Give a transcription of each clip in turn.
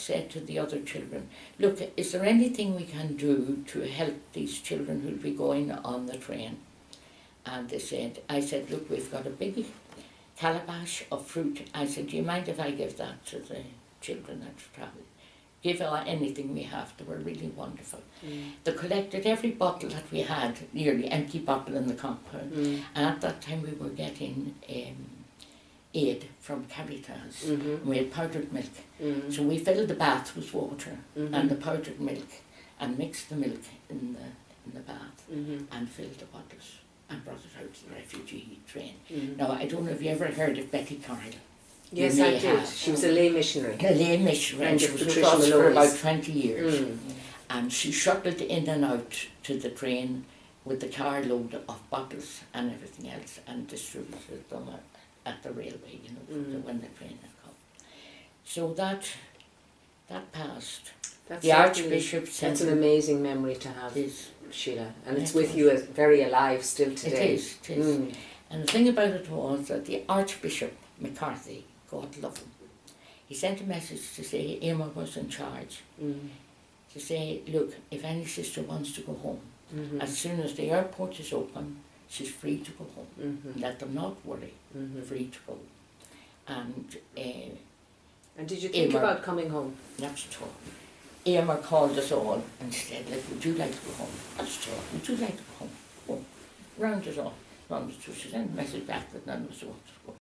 said to the other children, look, is there anything we can do to help these children who'll be going on the train? And they said, I said, look, we've got a big calabash of fruit. I said, do you mind if I give that to the children that travel? Give anything we have. They were really wonderful. They collected every bottle that we had, nearly empty bottle in the compound. And at that time we were getting aid from Caritas. We had powdered milk. So we filled the bath with water and the powdered milk and mixed the milk in the bath and filled the bottles and brought it out to the refugee train. Now, I don't know if you ever heard of Betty Carl. Yes, I did. She was a lay missionary. A lay missionary, and she was with us for about 20 years. And she shuttled in and out to the train with the carload of bottles and everything else and distributed them at the railway, you know, when the train had come. So that passed. The Archbishop sent... That's an amazing memory to have, Sheila. And it's with you very alive still today. It is. And the thing about it was that the Archbishop McCarthy, God love him, he sent a message to say Emma was in charge. To say, look, if any sister wants to go home, as soon as the airport is open, she's free to go home. Let them not worry, free to go. And did you think about coming home? Not at all. Emma called us all and said, look, would you like to go home? Not at all. Would you like to go home? Oh, round us all. So she sent a message back that none of us wanted to go.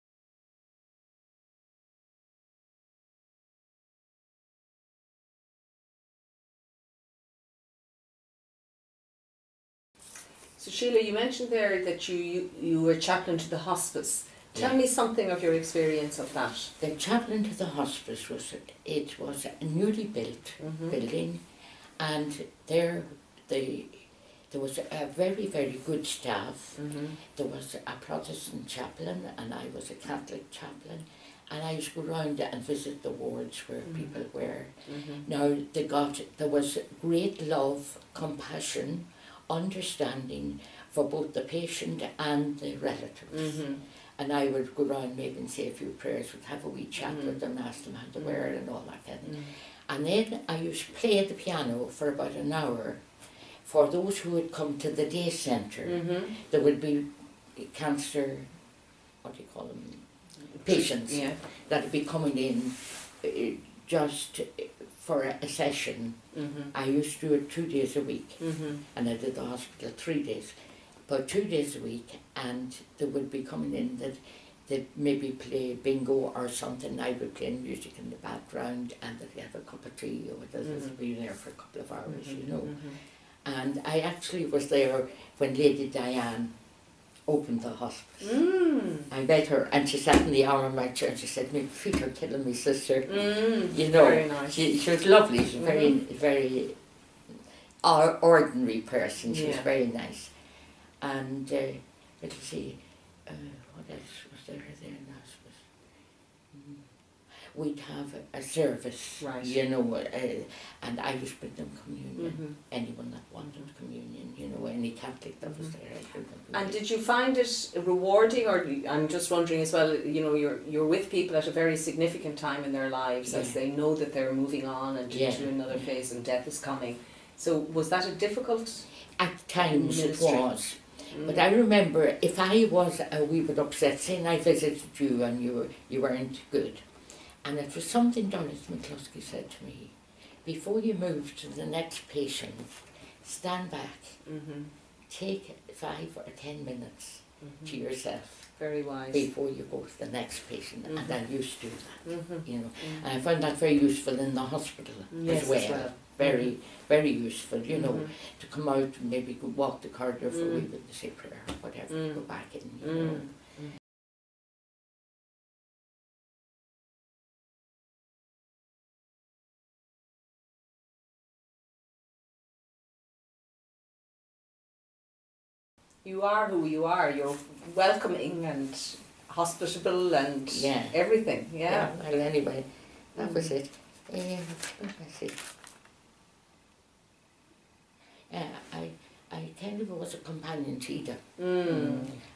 So Sheila, you mentioned there that you were chaplain to the hospice. Tell me something of your experience of that. The chaplain to the hospice was a newly built building, and there was a very, very good staff. There was a Protestant chaplain and I was a Catholic chaplain, and I used to go around and visit the wards where people were. Now there was great love, compassion, understanding for both the patient and the relatives. And I would go around maybe and say a few prayers, would have a wee chat with them, ask them how they were and all that kind of thing. And then I used to play the piano for about an hour for those who would come to the day centre. There would be cancer, what do you call them, patients that would be coming in just for a session. I used to do it 2 days a week, and I did the hospital 3 days. About 2 days a week, and they would be coming in that they'd maybe play bingo or something. I would play music in the background, and they'd have a cup of tea, or they'd be there for a couple of hours, you know. And I actually was there when Lady Diane opened the hospice. I met her, and she sat in the arm of my chair, and she said, "My feet are killing me, sister." You know, very nice. She was lovely. She was very, very ordinary person. She was very nice. And let's see, what else was there in the hospice? We'd have a service, you know, and I used to bring them communion. Anyone that wanted communion, you know, any Catholic that was there, I'd bring them communion. And did you find it rewarding, or I'm just wondering as well, you know, you're with people at a very significant time in their lives as they know that they're moving on and into another phase and death is coming. So was that a difficult At times ministry? It was. But I remember if I was a wee bit upset, saying I visited you and you weren't good, and it was something Doris McCluskey said to me, before you move to the next patient, stand back, take 5 or 10 minutes to yourself. Very wise. Before you go to the next patient, and I used to do that, you know. And I found that very useful in the hospital as well. Very, very useful, you know, to come out and maybe go walk the corridor for a wee bit to say prayer or whatever, go back in, you know. You are who you are. You're welcoming and hospitable and everything. Yeah. Well, anyway, that was it. What was it? I kind of was a companion to Ida.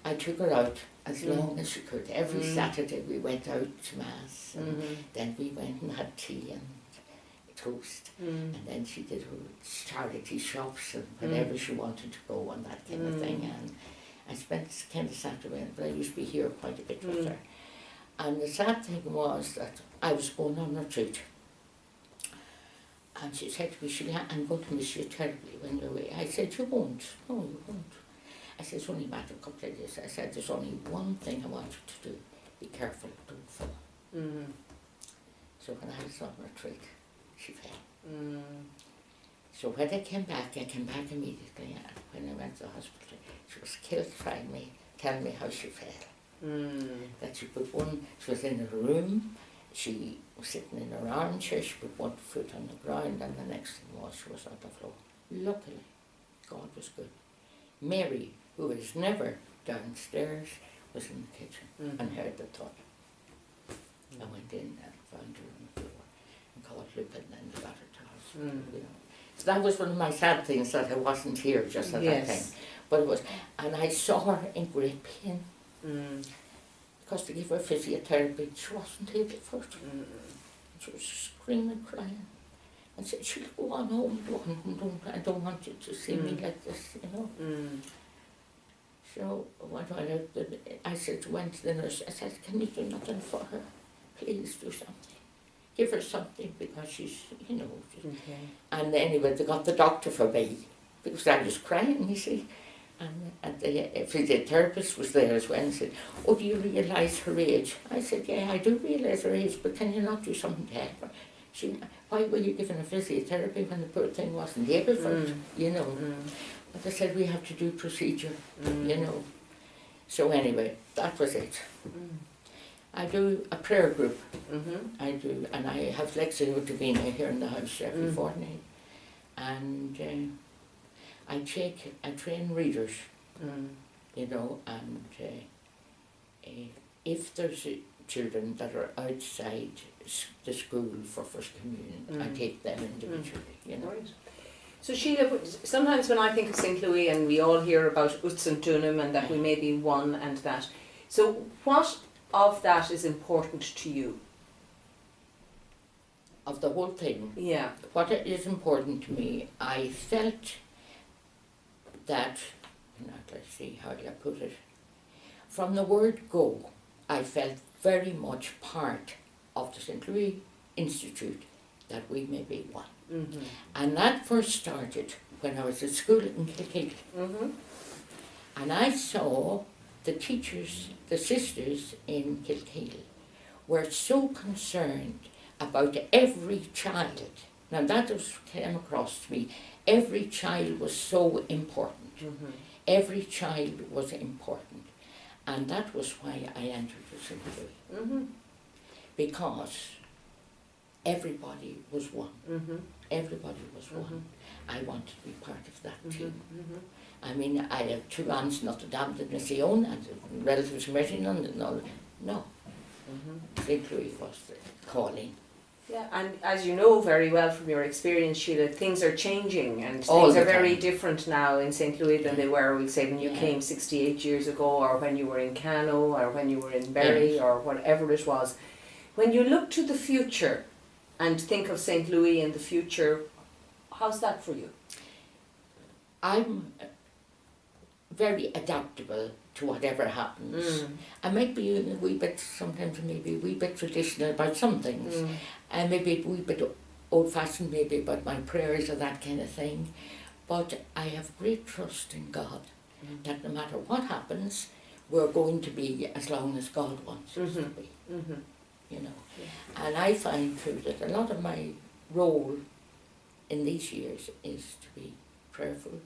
I took her out as long as she could. Every Saturday we went out to Mass, and then we went and had tea, and Coast. And then she did her charity shops and whenever she wanted to go and that kind of thing. And I spent kind of Saturday, but I used to be here quite a bit with her. And the sad thing was that I was going on retreat. And she said to me, Sheila, I'm going to miss you terribly when you're away. I said, you won't. No, you won't. I said, it's only a matter of a couple of days. I said, there's only one thing I want you to do. Be careful, don't fall. So when I was on retreat, she fell. So when I came back immediately. And when I went to the hospital, she was killed trying me, telling me how she fell. That she was in her room, she was sitting in her armchair, she put one foot on the ground, and the next thing was she was on the floor. Luckily, God was good. Mary, who was never downstairs, was in the kitchen and heard the thud. I went in and found her on the floor and called Luke, and then they got her to hospital. You know. So that was one of my sad things, that I wasn't here just at that time. But it was, and I saw her in great pain. Because they gave her physiotherapy, she wasn't able for it. She was screaming, crying, and said, "She'll go on home, I don't want you to see me like this, you know." So when I said, went to the nurse, I said, "Can you do nothing for her? Please do something. Give her something because she's, you know." And anyway, they got the doctor for me because I was crying, you see. And the physiotherapist was there as well and said, "Oh, do you realise her age?" I said, "Yeah, I do realise her age, but can you not do something to help her? Why were you giving her physiotherapy when the poor thing wasn't able for it, you know?" But they said, "We have to do procedure, you know." So anyway, that was it. I do a prayer group. I do, and I have Lexi Divina here in the house every fortnight. And I train readers, you know, and if there's children that are outside the school for First Communion, I take them individually, you know. Right. So Sheila, sometimes when I think of St Louis, and we all hear about Sint Unum and that we may be one and that, so what of that is important to you? Of the whole thing? Yeah. What is important to me, I felt that, let's see, how do I put it? From the word go, I felt very much part of the St Louis Institute, that we may be one. And that first started when I was at school in Kilkeel. And I saw the teachers, the sisters in Kilkeel, were so concerned about every child. Now that came across to me. Every child was so important. Every child was important. And that was why I entered the St Louis. Because everybody was one. Everybody was one. I wanted to be part of that team. I mean, I have two aunts, Notre Dame de Sion, and relatives married in London. No. St Louis was the calling. Yeah, and as you know very well from your experience, Sheila, things are changing and All things the are very time. different now in St Louis than they were, we'll say, when you came 68 years ago, or when you were in Kano, or when you were in Bury, or whatever it was. When you look to the future and think of St Louis in the future, how's that for you? I'm very adaptable to whatever happens. I might be a wee bit, sometimes maybe a wee bit traditional about some things, and maybe a wee bit old-fashioned maybe about my prayers or that kind of thing, but I have great trust in God, that no matter what happens, we're going to be as long as God wants us to be, you know. And I find too that a lot of my role in these years is to be prayerful,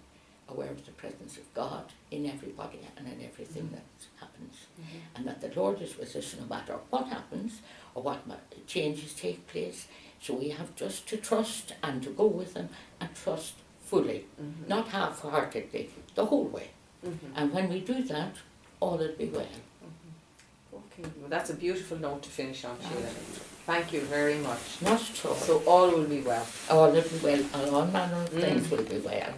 aware of the presence of God in everybody and in everything that happens, and that the Lord is with us no matter what happens or what changes take place. So we have just to trust and to go with Him and trust fully, not half-heartedly, the whole way. And when we do that, all will be well. Okay, well, that's a beautiful note to finish on, Sheila. Thank you very much. Not at all. So all will be well. All will be well, and all manner of things will be well.